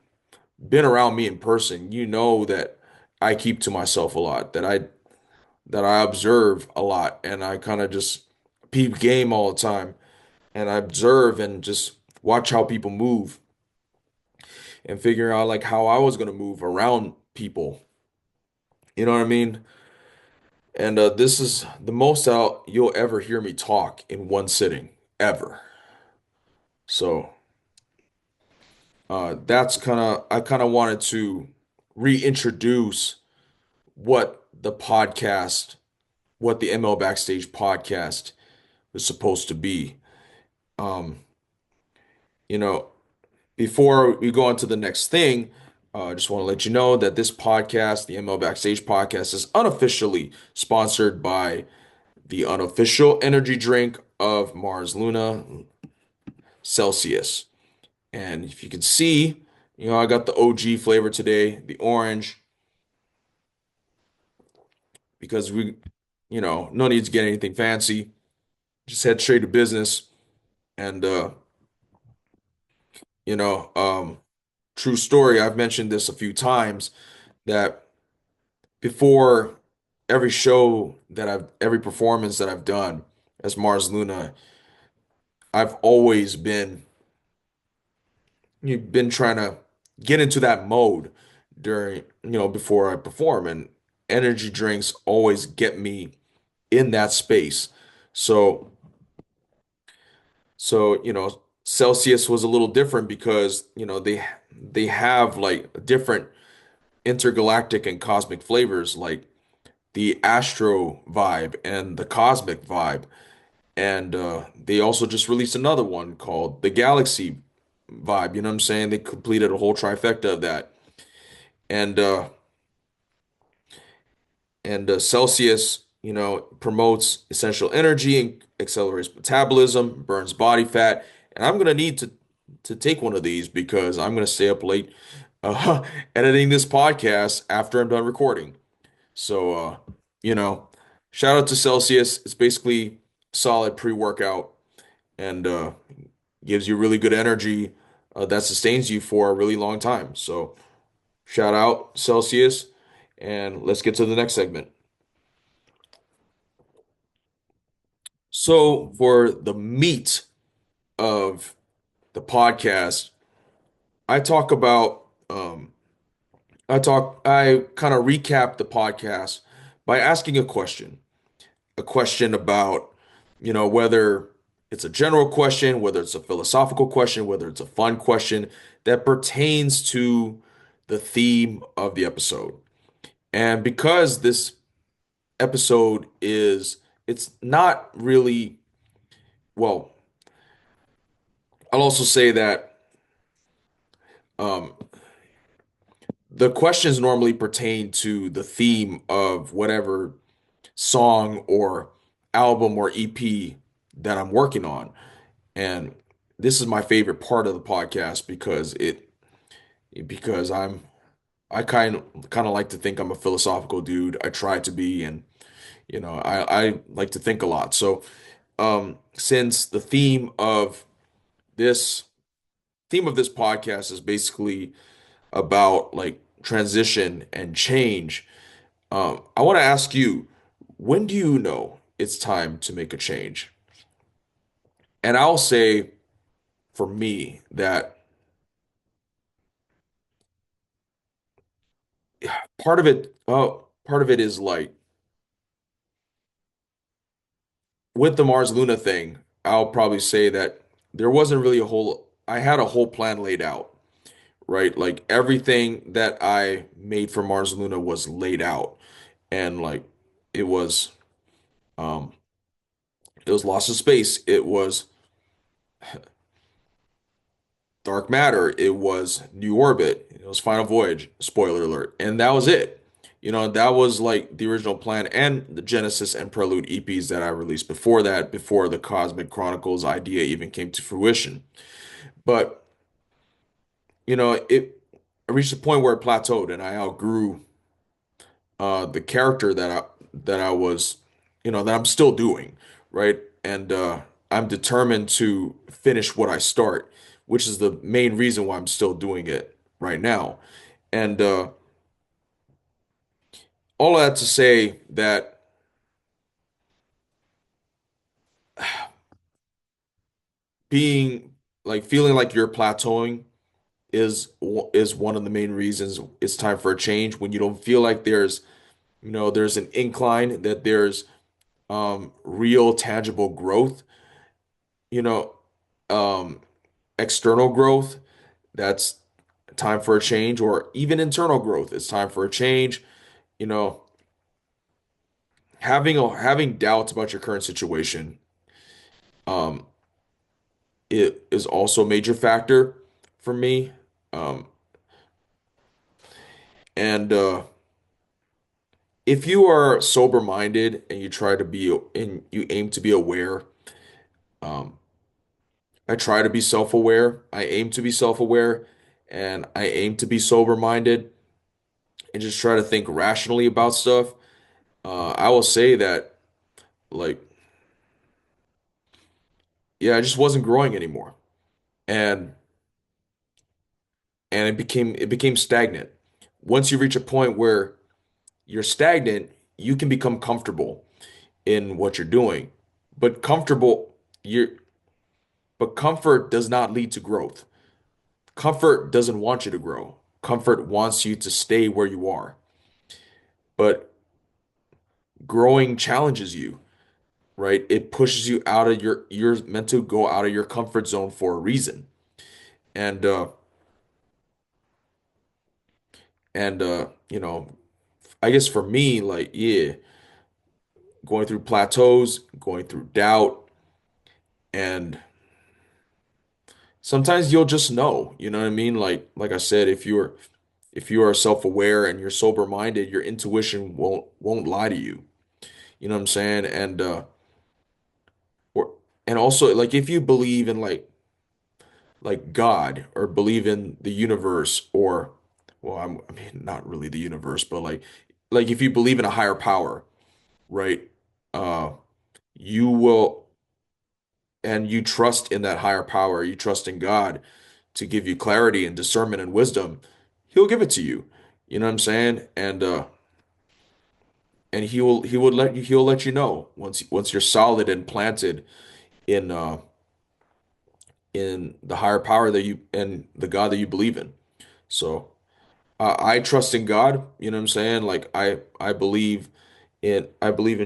been around me in person, you know that I keep to myself a lot, that I observe a lot, and I kind of just peep game all the time, and I observe and just watch how people move and figure out like how I was gonna move around people. You know what I mean? And this is the most out you'll ever hear me talk in one sitting, ever. So that's I kind of wanted to reintroduce what the podcast, what the ML Backstage podcast is supposed to be. Um, you know, Before we go on to the next thing, I just want to let you know that this podcast, the ML Backstage podcast, is unofficially sponsored by the unofficial energy drink of Mars Luna, Celsius. And if you can see, I got the OG flavor today, the orange, because no need to get anything fancy. Just head straight to business. And, you know, um, true story, I've mentioned this a few times that before every performance that I've done as Mars Luna, I've always been trying to get into that mode before I perform, and energy drinks always get me in that space. So, so Celsius was a little different because, they have like different intergalactic and cosmic flavors, like the astro vibe and the cosmic vibe. And they also just released another one called the galaxy vibe. You know what I'm saying? They completed a whole trifecta of that. And Celsius, promotes essential energy and accelerates metabolism, burns body fat. And I'm gonna need to take one of these because I'm gonna stay up late uh, editing this podcast after I'm done recording. So, you know, shout out to Celsius. It's basically solid pre-workout and gives you really good energy that sustains you for a really long time. So, shout out Celsius, and let's get to the next segment. So, for the meat of the podcast, I talk about, I kind of recap the podcast by asking a question about, whether it's a general question, whether it's a philosophical question, whether it's a fun question that pertains to the theme of the episode. And because this episode it's not really, well, I'll also say that um, the questions normally pertain to the theme of whatever song or album or EP that I'm working on. And this is my favorite part of the podcast because I kind of like to think I'm a philosophical dude. I try to be, and I like to think a lot. So since the this theme of this podcast is basically about like transition and change, I want to ask you, when do you know it's time to make a change? And I'll say for me that part of it is like with the Mars Luna thing, I'll probably say that there wasn't really I had a whole plan laid out, right? Like everything that I made for Mars Luna was laid out. And like it was, um, it was Lost in Space. It was Dark Matter. It was New Orbit. It was Final Voyage. Spoiler alert. And that was it. That was like the original plan and the Genesis and Prelude EPs that I released before that, before the Cosmic Chronicles idea even came to fruition. But, it I reached a point where it plateaued and I outgrew the character that I was, that I'm still doing, right? And I'm determined to finish what I start, which is the main reason why I'm still doing it right now. And all of that to say that being like feeling like you're plateauing is one of the main reasons it's time for a change. When you don't feel like there's an incline, that there's real tangible growth, you know, um, external growth, that's time for a change, or even internal growth, it's time for a change. You know, having doubts about your current situation, um, it is also a major factor for me. Um, and if you are sober-minded and you aim to be aware, um, I try to be self-aware. I aim to be self-aware, and I aim to be sober-minded and just try to think rationally about stuff. I will say that, like, yeah, I just wasn't growing anymore, and it became stagnant. Once you reach a point where you're stagnant, you can become comfortable in what you're doing, but you're comfort does not lead to growth. Comfort doesn't want you to grow. Comfort wants you to stay where you are. But growing challenges you. right? It pushes you out of you're meant to go out of your comfort zone for a reason. And you know, I guess for me, like, yeah, going through plateaus, going through doubt, and sometimes you'll just know, you know what I mean? Like I said, if you are self-aware and you're sober-minded, your intuition won't lie to you. You know what I'm saying? Or and also like if you believe in like God or believe in the universe or well, I mean not really the universe, but like if you believe in a higher power, right? Uh you will and you trust in that higher power, you trust in God to give you clarity and discernment and wisdom, he'll give it to you. You know what I'm saying? And he'll let you know once you're solid and planted in in the higher power that you and the God that you believe in. So I trust in God, you know what I'm saying? Like I believe in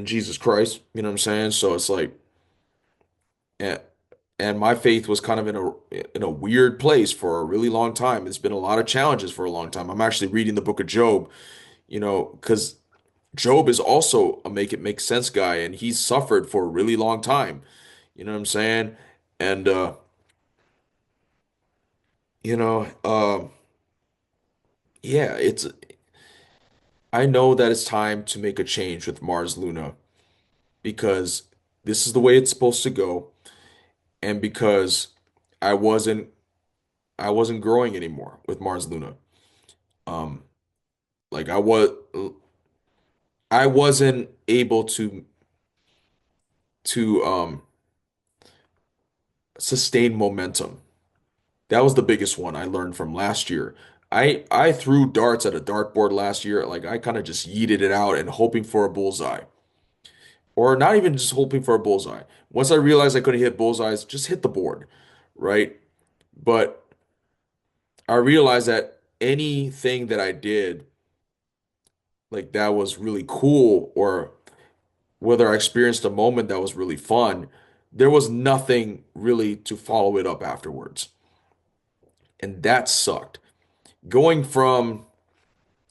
Jesus Christ, you know what I'm saying? So it's like and, and my faith was kind of in a weird place for a really long time. It's been a lot of challenges for a long time. I'm actually reading the book of Job, you know, because Job is also a make it make sense guy and he's suffered for a really long time. You know what I'm saying? And you know, yeah, it's I know that it's time to make a change with Mars Luna because this is the way it's supposed to go and because I wasn't I wasn't growing anymore with Mars Luna. Um like I wasn't able to sustain momentum. That was the biggest one I learned from last year. I threw darts at a dartboard last year. Like I kind of just yeeted it out and hoping for a bullseye. Or not even just hoping for a bullseye. Once I realized I couldn't hit bullseyes, just hit the board, right? But I realized that anything that I did, like that was really cool, or whether I experienced a moment that was really fun, there was nothing really to follow it up afterwards. And that sucked. Going from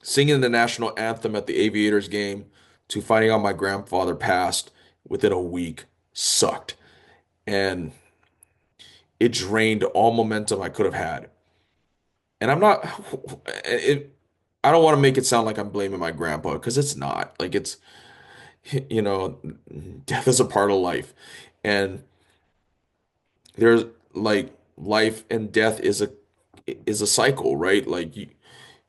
singing the national anthem at the Aviators game to finding out my grandfather passed within a week sucked. And it drained all momentum I could have had. And I'm not it I don't want to make it sound like I'm blaming my grandpa because it's not. Like it's you know, death is a part of life. And there's like life and death is a cycle, right?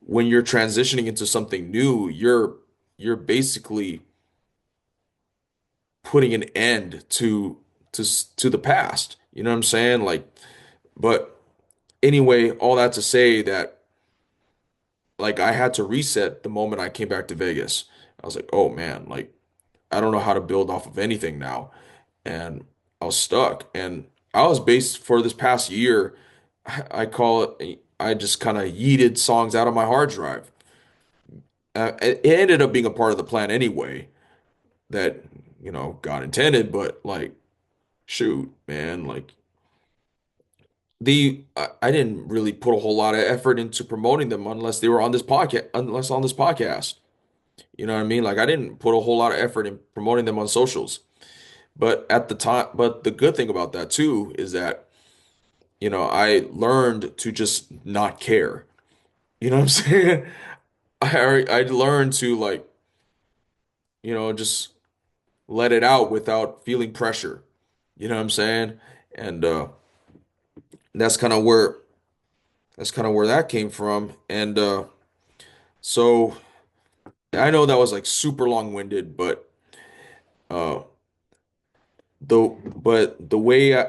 When you're transitioning into something new, you're basically putting an end to the past. You know what I'm saying? Like, but anyway, all that to say that like I had to reset the moment I came back to Vegas. I was like, oh man, like I don't know how to build off of anything now. And I was stuck. And I was based for this past year, I call it I just kind of yeeted songs out of my hard drive. It ended up being a part of the plan anyway, that God intended, but like shoot, man, like I didn't really put a whole lot of effort into promoting them unless they were on this podcast, unless on this podcast. You know what I mean? Like I didn't put a whole lot of effort in promoting them on socials. But at the time, but the good thing about that too is that, I learned to just not care. You know what I'm saying? I learned to like, just let it out without feeling pressure. You know what I'm saying? And that's kind of where that's kind of where that came from. And so I know that was like super long-winded, but uh the way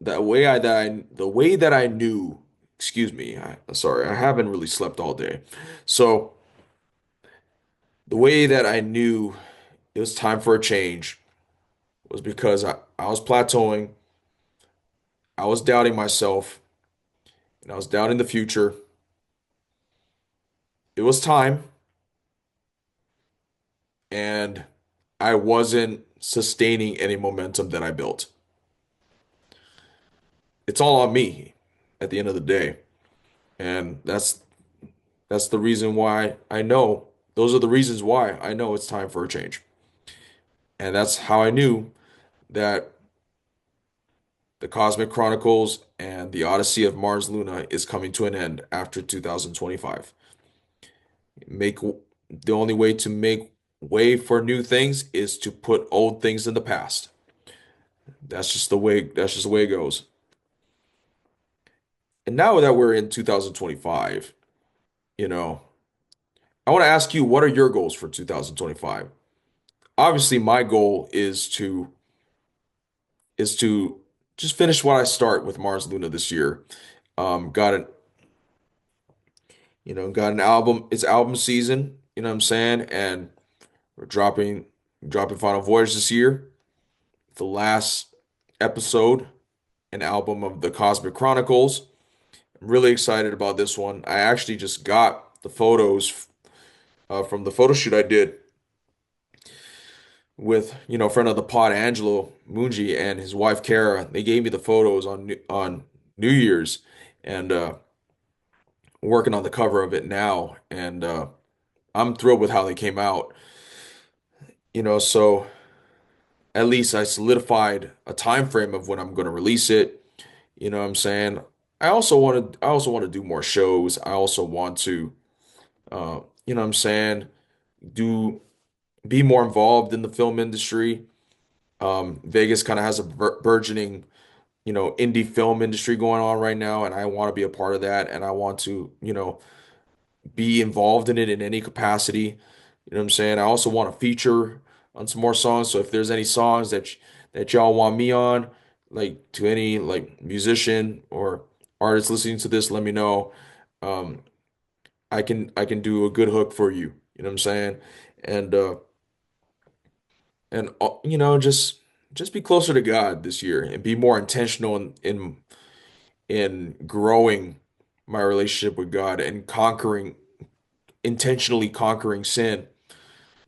the way that I knew, excuse me, sorry, I haven't really slept all day. So the way that I knew it was time for a change was because I was plateauing, I was doubting myself, and I was doubting the future. It was time, and I wasn't. sustaining any momentum that I built. It's all on me at the end of the day. And that's the reason why I know, those are the reasons why I know it's time for a change. And that's how I knew that the Cosmic Chronicles and the Odyssey of Mars Luna is coming to an end after 2025. Make the only way to make way for new things is to put old things in the past. That's just the way it goes. And now that we're in 2025, you know, I want to ask you, what are your goals for 2025? Obviously, my goal is to just finish what I start with Mars Luna this year. Got an got an album. It's album season. You know what I'm saying? And we're dropping Final Voyage this year. The last episode, an album of the Cosmic Chronicles. I'm really excited about this one. I actually just got the photos from the photo shoot I did with a friend of the pod, Angelo Mungi, and his wife Kara. They gave me the photos on New Year's, and working on the cover of it now, and I'm thrilled with how they came out. So at least I solidified a time frame of when I'm going to release it. You know what I'm saying? I also want to do more shows. I also want to you know what I'm saying, do be more involved in the film industry. Vegas kind of has a burgeoning, indie film industry going on right now, and I want to be a part of that, and I want to, be involved in it in any capacity. You know what I'm saying? I also want to feature on some more songs. So if there's any songs that y'all want me on, like to any like musician or artist listening to this, let me know. Um, I can do a good hook for you. You know what I'm saying? And just be closer to God this year and be more intentional in growing my relationship with God and intentionally conquering sin.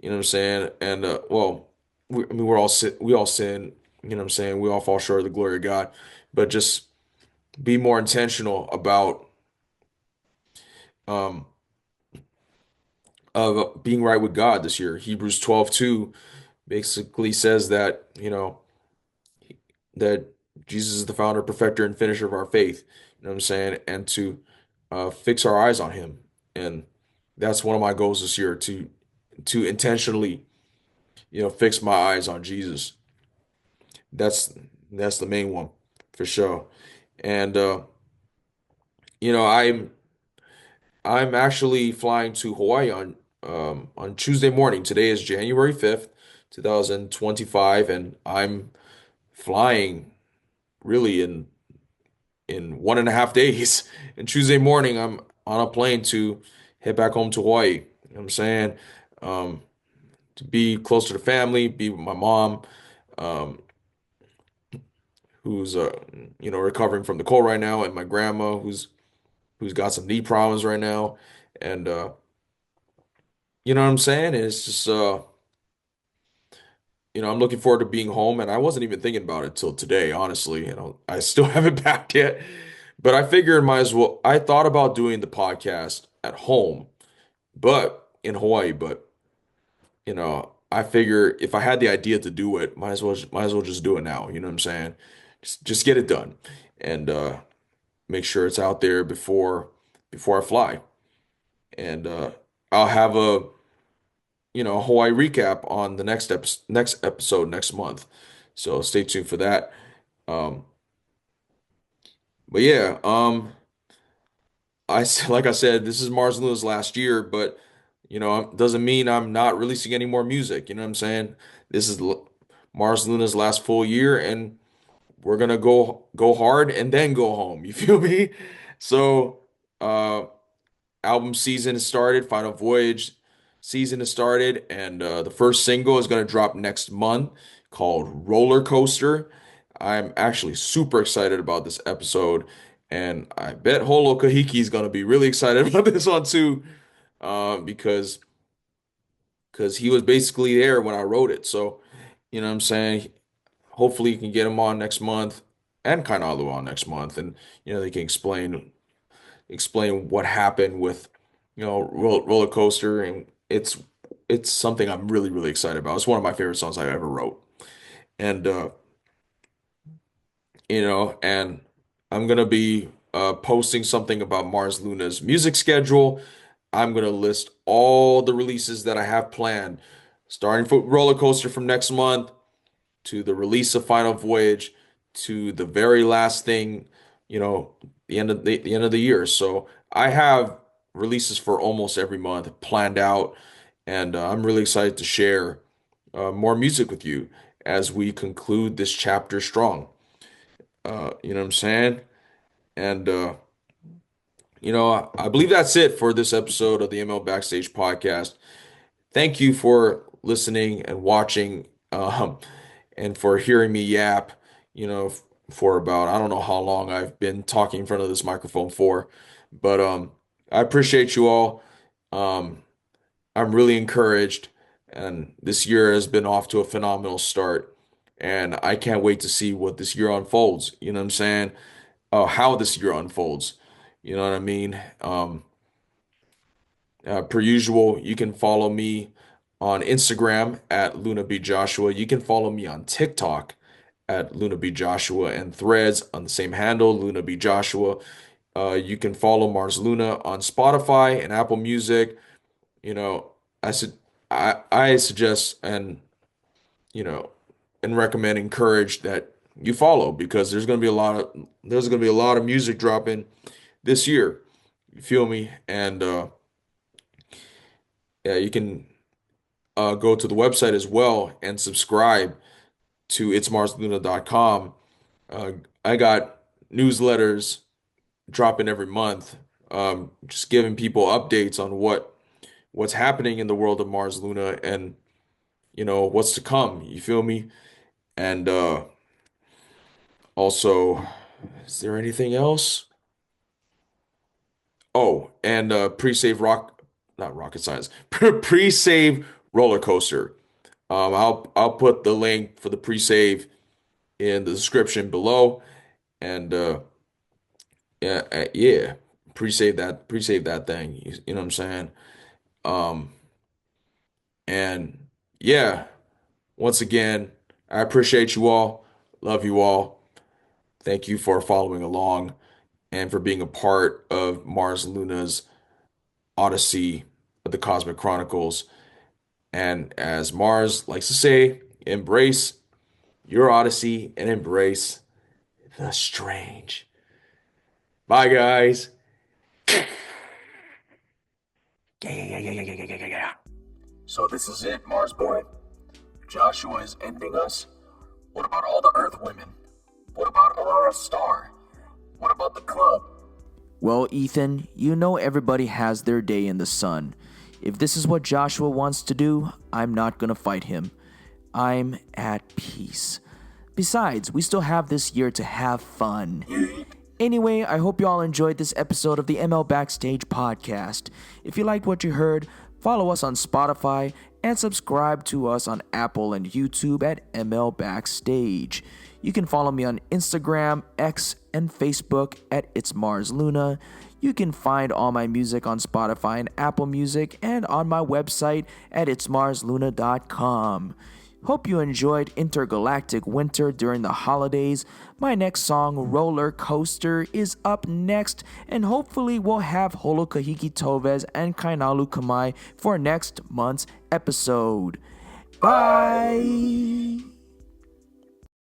You know what I'm saying? And well, I mean, we all sin. You know what I'm saying? We all fall short of the glory of God, but just be more intentional about um of being right with God this year. Hebrews 12:2 basically says that, that Jesus is the founder, perfecter, and finisher of our faith. You know what I'm saying? And to fix our eyes on him. And that's one of my goals this year, to intentionally, fix my eyes on Jesus. That's that's the main one for sure. And you know, I'm actually flying to Hawaii on Tuesday morning. Today is January 5th, 2025, and I'm flying really in 1.5 days. And Tuesday morning, I'm on a plane to head back home to Hawaii. You know what I'm saying? Um, to be closer to family, be with my mom, um, who's recovering from the cold right now, and my grandma who's got some knee problems right now, and you know what I'm saying? It's just I'm looking forward to being home, and I wasn't even thinking about it till today, honestly. I still haven't packed yet, but I figured might as well. I thought about doing the podcast at home, but in Hawaii, but I figure if I had the idea to do it, might as well just do it now. You know what I'm saying? Just get it done, and make sure it's out there before I fly, and I'll have a Hawaii recap on the next episode next month. So stay tuned for that. Um, but yeah, like I said, this is Mars Luna's last year, but doesn't mean I'm not releasing any more music. You know what I'm saying? This is Mars Luna's last full year, and we're gonna go hard and then go home. You feel me? So, uh, album season has started, Final Voyage season has started, and the first single is going to drop next month called Roller Coaster. I'm actually super excited about this episode, and I bet Holokahiki is going to be really excited about this one too, because he was basically there when I wrote it. So, You know what I'm saying? Hopefully you can get him on next month and Kainalu on next month, and they can explain what happened with roller coaster, and it's something I'm really really excited about. It's one of my favorite songs I ever wrote, and and I'm gonna be posting something about Mars Luna's music schedule. I'm gonna list all the releases that I have planned, starting for roller coaster from next month to the release of Final Voyage to the very last thing, the end of the year. So I have releases for almost every month planned out, and I'm really excited to share more music with you as we conclude this chapter strong. You know what I'm saying? And I believe that's it for this episode of the ML Backstage podcast. Thank you for listening and watching, and for hearing me yap, for about, I don't know how long I've been talking in front of this microphone for, but I appreciate you all. Um, I'm really encouraged, and this year has been off to a phenomenal start, and I can't wait to see what this year unfolds. You know what I'm saying? How this year unfolds. You know what I mean? Per usual, you can follow me on Instagram at Luna B Joshua. You can follow me on TikTok at Luna B Joshua, and Threads on the same handle, Luna B Joshua. You can follow Mars Luna on Spotify and Apple Music. You know, I suggest you know and recommend, encourage that you follow, because there's gonna be a lot of music dropping this year. You feel me? And yeah, you can go to the website as well and subscribe to itsmarsluna.com. Uh, I got newsletters dropping every month, just giving people updates on what's happening in the world of Mars Luna, and what's to come. You feel me? And also, is there anything else? Oh, and pre-save not rocket science, pre-save roller coaster. I'll put the link for the pre-save in the description below, and yeah, pre-save that thing. You know what I'm saying? Um, and yeah, once again, I appreciate you all, love you all. Thank you for following along and for being a part of Mars Luna's Odyssey of the Cosmic Chronicles. And as Mars likes to say, embrace your Odyssey and embrace the strange. Bye, guys. So this is it, Mars boy. Joshua is ending us. What about all the Earth women? What about Aurora Star? What about the club? Well, Ethan, you know everybody has their day in the sun. If this is what Joshua wants to do, I'm not gonna fight him. I'm at peace. Besides, we still have this year to have fun. Anyway, I hope you all enjoyed this episode of the ML Backstage Podcast. If you liked what you heard, follow us on Spotify and subscribe to us on Apple and YouTube at ML Backstage. You can follow me on Instagram, X, and Facebook at It's Mars Luna. You can find all my music on Spotify and Apple Music and on my website at itsmarsluna.com. Hope you enjoyed Intergalactic Winter during the holidays. My next song, Roller Coaster, is up next, and hopefully we'll have Holokahiki Toves and Kainalu Kamai for next month's episode. Bye!